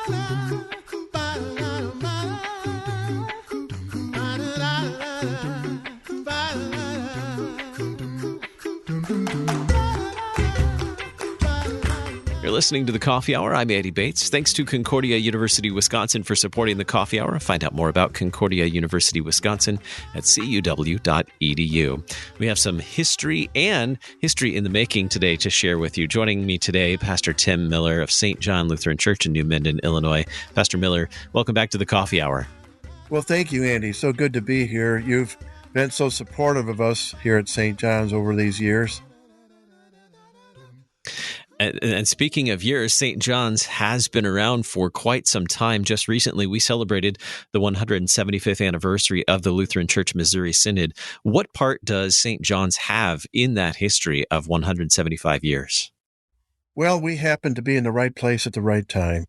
You're listening to The Coffee Hour. I'm Andy Bates. Thanks to Concordia University, Wisconsin for supporting The Coffee Hour. Find out more about Concordia University, Wisconsin at cuw.edu. We have some history and history in the making today to share with you. Joining me today, Pastor Tim Mueller of St. John Lutheran Church in New Minden, Illinois. Pastor Mueller, welcome back to The Coffee Hour. Well, thank you, Andy. So good to be here. You've been so supportive of us here at St. John's over these years. And speaking of years, St. John's has been around for quite some time. Just recently, we celebrated the 175th anniversary of the Lutheran Church Missouri Synod. What part does St. John's have in that history of 175 years? Well, we happened to be in the right place at the right time,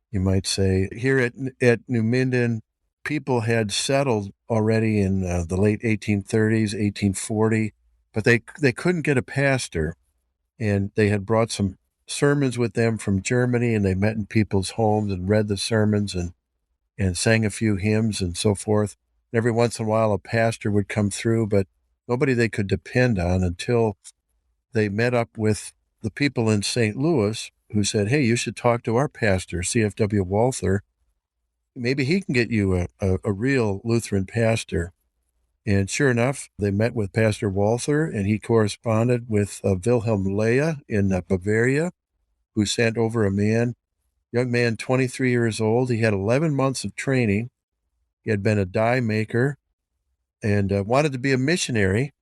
you might say. Here at New Minden, people had settled already in the late 1830s, 1840, but they couldn't get a pastor. And they had brought some sermons with them from Germany, and they met in people's homes and read the sermons and sang a few hymns and so forth. And every once in a while, a pastor would come through, but nobody they could depend on until they met up with the people in St. Louis who said, hey, you should talk to our pastor, C.F.W. Walther. Maybe he can get you a real Lutheran pastor. And sure enough, they met with Pastor Walther, and he corresponded with Wilhelm Leah in Bavaria, who sent over a young man, 23 years old. He had 11 months of training. He had been a dye maker and wanted to be a missionary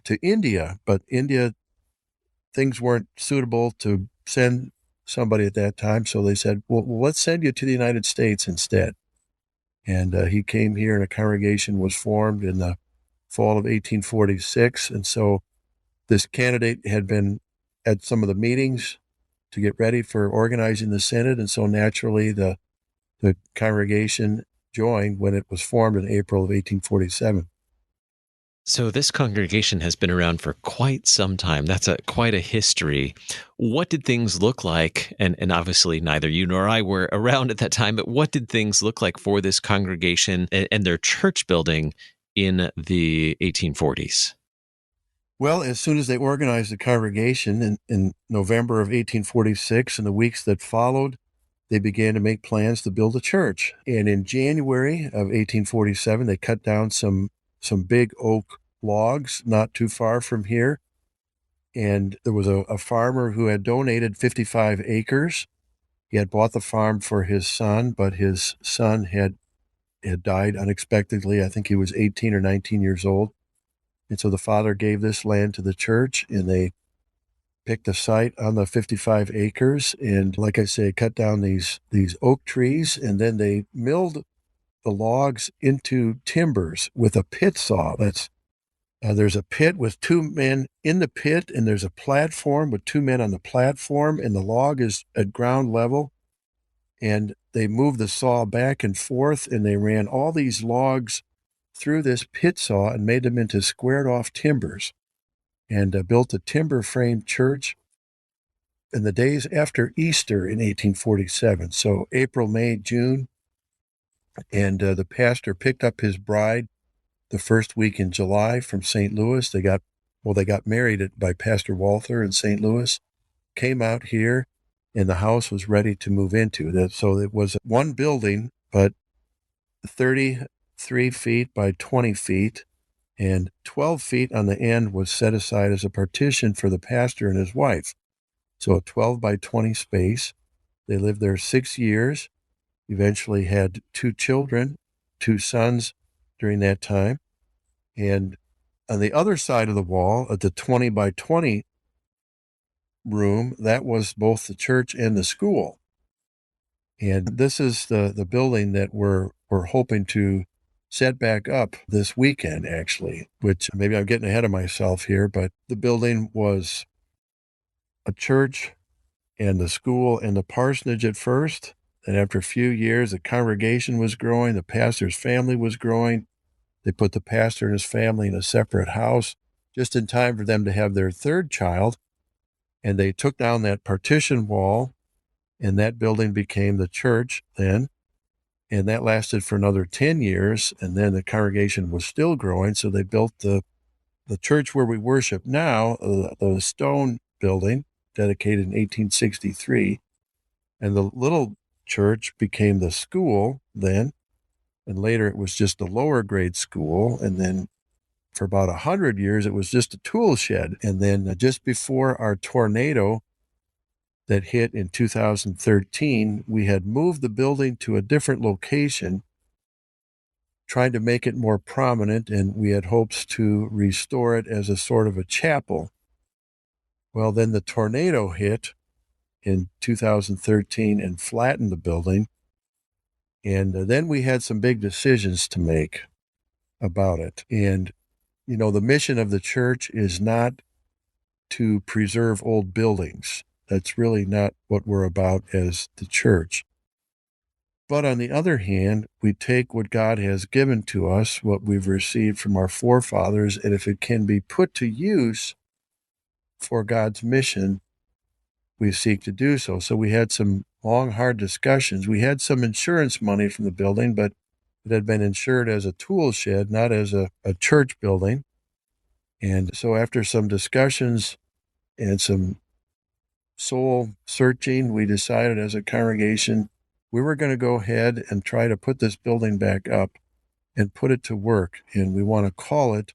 to India, but India, things weren't suitable to send somebody at that time. So they said, well, let's send you to the United States instead. And he came here, and a congregation was formed in the fall of 1846. And so this candidate had been at some of the meetings to get ready for organizing the synod. And so naturally, the congregation joined when it was formed in April of 1847. So this congregation has been around for quite some time. That's quite a history. What did things look like? And obviously neither you nor I were around at that time, but what did things look like for this congregation and their church building in the 1840s? Well, as soon as they organized the congregation in November of 1846 and the weeks that followed, they began to make plans to build a church. And in January of 1847, they cut down some big oak logs not too far from here. And there was a farmer who had donated 55 acres. He had bought the farm for his son, but his son had died unexpectedly. I think he was 18 or 19 years old. And so the father gave this land to the church, and they picked a site on the 55 acres. And like I say, cut down these oak trees, and then they milled the logs into timbers with a pit saw. There's a pit with two men in the pit, and there's a platform with two men on the platform, and the log is at ground level. And they moved the saw back and forth, and they ran all these logs through this pit saw and made them into squared off timbers, and built a timber framed church in the days after Easter in 1847. So April, May, June. And the pastor picked up his bride the first week in July from St. Louis. They got married by Pastor Walther in St. Louis, came out here, and the house was ready to move into. So it was one building, but 33 feet by 20 feet, and 12 feet on the end was set aside as a partition for the pastor and his wife. So a 12 by 20 space. They lived there 6 years. Eventually had 2 children, 2 sons during that time. And on the other side of the wall, at the 20 by 20 room, that was both the church and the school. And this is the building that we're hoping to set back up this weekend, actually, which maybe I'm getting ahead of myself here, but the building was a church and the school and the parsonage at first. And after a few years, the congregation was growing, the pastor's family was growing. They put the pastor and his family in a separate house just in time for them to have their third child. And they took down that partition wall and that building became the church then. And that lasted for another 10 years, and then the congregation was still growing, so they built the church where we worship now, the stone building, dedicated in 1863, and the little church became the school then, and later it was just a lower grade school, and then for about 100 years it was just a tool shed. And then just before our tornado that hit in 2013, we had moved the building to a different location, trying to make it more prominent, and we had hopes to restore it as a sort of a chapel. Well, then the tornado hit in 2013 and flattened the building, and then we had some big decisions to make about it. And, the mission of the church is not to preserve old buildings. That's really not what we're about as the church. But on the other hand, we take what God has given to us, what we've received from our forefathers, and if it can be put to use for God's mission, we seek to do so. So we had some long, hard discussions. We had some insurance money from the building, but it had been insured as a tool shed, not as a church building. And so after some discussions and some soul searching, we decided as a congregation we were going to go ahead and try to put this building back up and put it to work. And we want to call it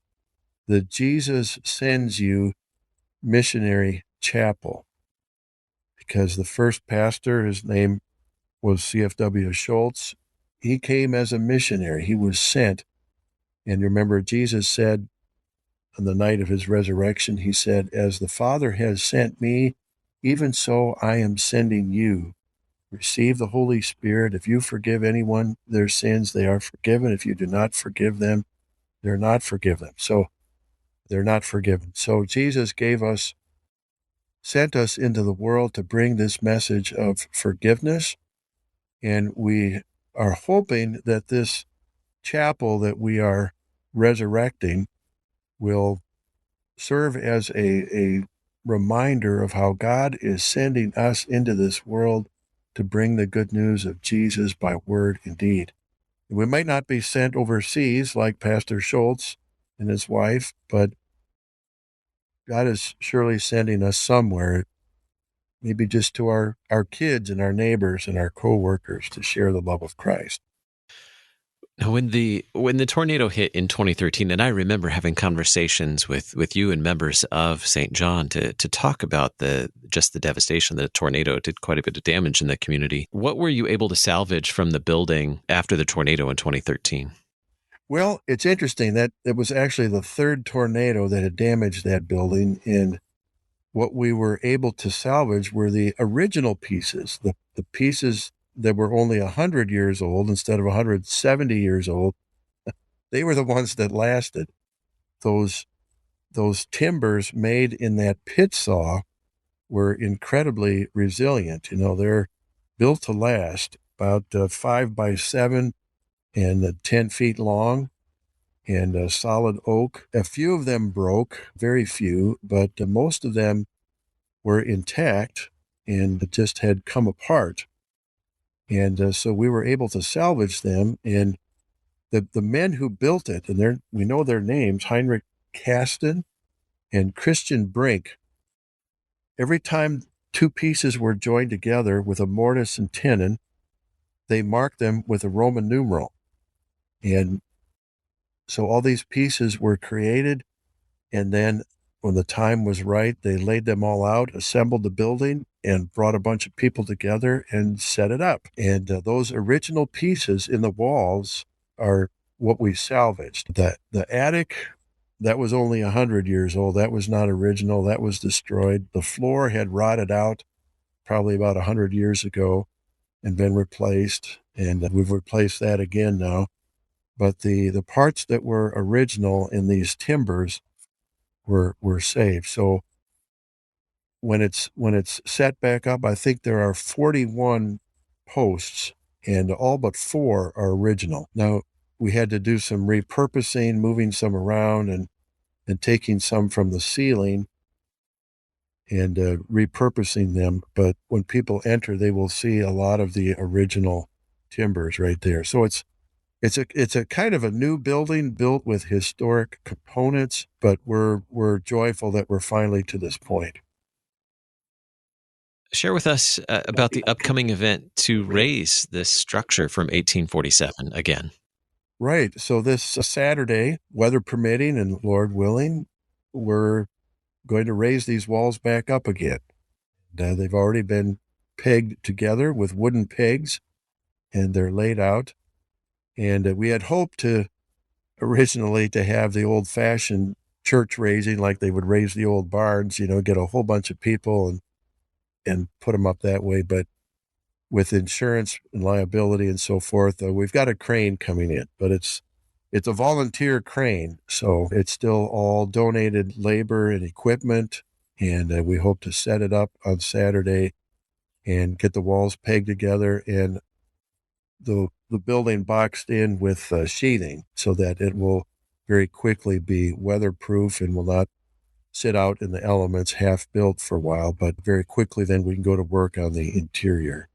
the Jesus Sends You Missionary Chapel, because the first pastor, his name was C.F.W. Schultz. He came as a missionary. He was sent. And remember, Jesus said on the night of his resurrection, he said, "As the Father has sent me, even so I am sending you. Receive the Holy Spirit. If you forgive anyone their sins, they are forgiven. If you do not forgive them, they're not forgiven." So they're not forgiven. So Jesus sent us into the world to bring this message of forgiveness. And we are hoping that this chapel that we are resurrecting will serve as a reminder of how God is sending us into this world to bring the good news of Jesus by word and deed. We might not be sent overseas like Pastor Schultz and his wife, but God is surely sending us somewhere, maybe just to our kids and our neighbors and our co-workers, to share the love of Christ. When the tornado hit in 2013, and I remember having conversations with you and members of St. John to talk about the devastation. The tornado did quite a bit of damage in the community. What were you able to salvage from the building after the tornado in 2013? Well, it's interesting that it was actually the third tornado that had damaged that building, and what we were able to salvage were the original pieces, the pieces that were only 100 years old instead of 170 years old. They were the ones that lasted. Those timbers made in that pit saw were incredibly resilient. They're built to last, about 5 by 7 and 10 feet long, and solid oak. A few of them broke, very few, but most of them were intact and just had come apart. And so we were able to salvage them. And the men who built it, and we know their names, Heinrich Kasten and Christian Brink. Every time two pieces were joined together with a mortise and tenon, they marked them with a Roman numeral. And so all these pieces were created, and then when the time was right, they laid them all out, assembled the building, and brought a bunch of people together and set it up. And those original pieces in the walls are what we salvaged. The attic, that was only 100 years old. That was not original. That was destroyed. The floor had rotted out probably about 100 years ago and been replaced, and we've replaced that again now. But the parts that were original in these timbers were saved. So when it's set back up, I think there are 41 posts, and all but 4 are original. Now, we had to do some repurposing, moving some around and taking some from the ceiling. and repurposing them. But when people enter, they will see a lot of the original timbers right there. So it's a kind of a new building built with historic components, but we're joyful that we're finally to this point. Share with us about the upcoming event to raise this structure from 1847 again. Right. So this Saturday, weather permitting and Lord willing, we're going to raise these walls back up again. They've already been pegged together with wooden pegs, and they're laid out. And we had hoped to originally to have the old-fashioned church raising like they would raise the old barns, get a whole bunch of people and put them up that way. But with insurance and liability and so forth, we've got a crane coming in, but it's a volunteer crane. So it's still all donated labor and equipment. And we hope to set it up on Saturday and get the walls pegged together and the building boxed in with sheathing so that it will very quickly be weatherproof and will not sit out in the elements half built for a while, but very quickly then we can go to work on the interior.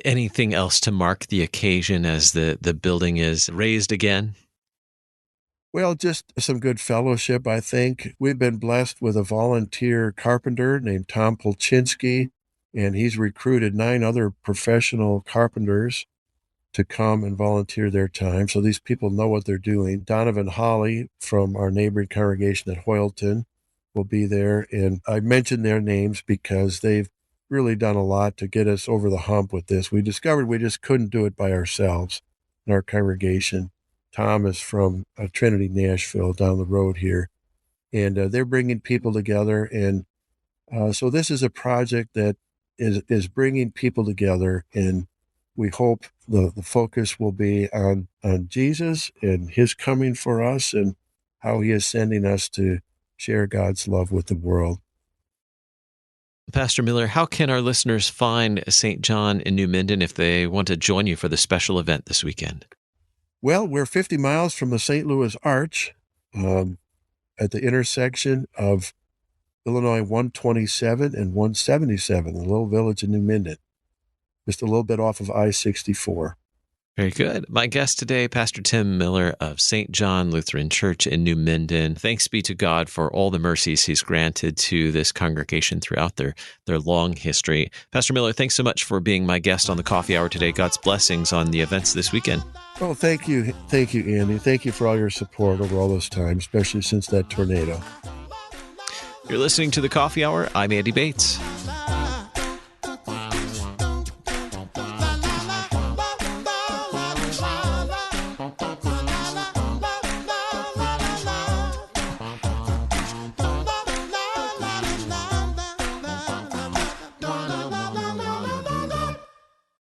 Anything else to mark the occasion as the building is raised again? Well, just some good fellowship, I think. We've been blessed with a volunteer carpenter named Tom Polchinski, and he's recruited 9 other professional carpenters to come and volunteer their time. So these people know what they're doing. Donovan Holly from our neighboring congregation at Hoyleton will be there. And I mentioned their names because they've really done a lot to get us over the hump with this. We discovered we just couldn't do it by ourselves in our congregation. Tom is from Trinity, Nashville, down the road here. And they're bringing people together. And so this is a project that is bringing people together, and we hope the focus will be on Jesus and his coming for us and how he is sending us to share God's love with the world. Pastor Mueller, how can our listeners find St. John in New Minden if they want to join you for the special event this weekend? Well, we're 50 miles from the St. Louis Arch at the intersection of Illinois 127 and 177, the little village of New Minden, just a little bit off of I-64. Very good. My guest today, Pastor Tim Mueller of St. John Lutheran Church in New Minden. Thanks be to God for all the mercies he's granted to this congregation throughout their long history. Pastor Mueller, thanks so much for being my guest on the Coffee Hour today. God's blessings on the events this weekend. Oh, thank you. Thank you, Andy. Thank you for all your support over all this time, especially since that tornado. You're listening to the Coffee Hour. I'm Andy Bates.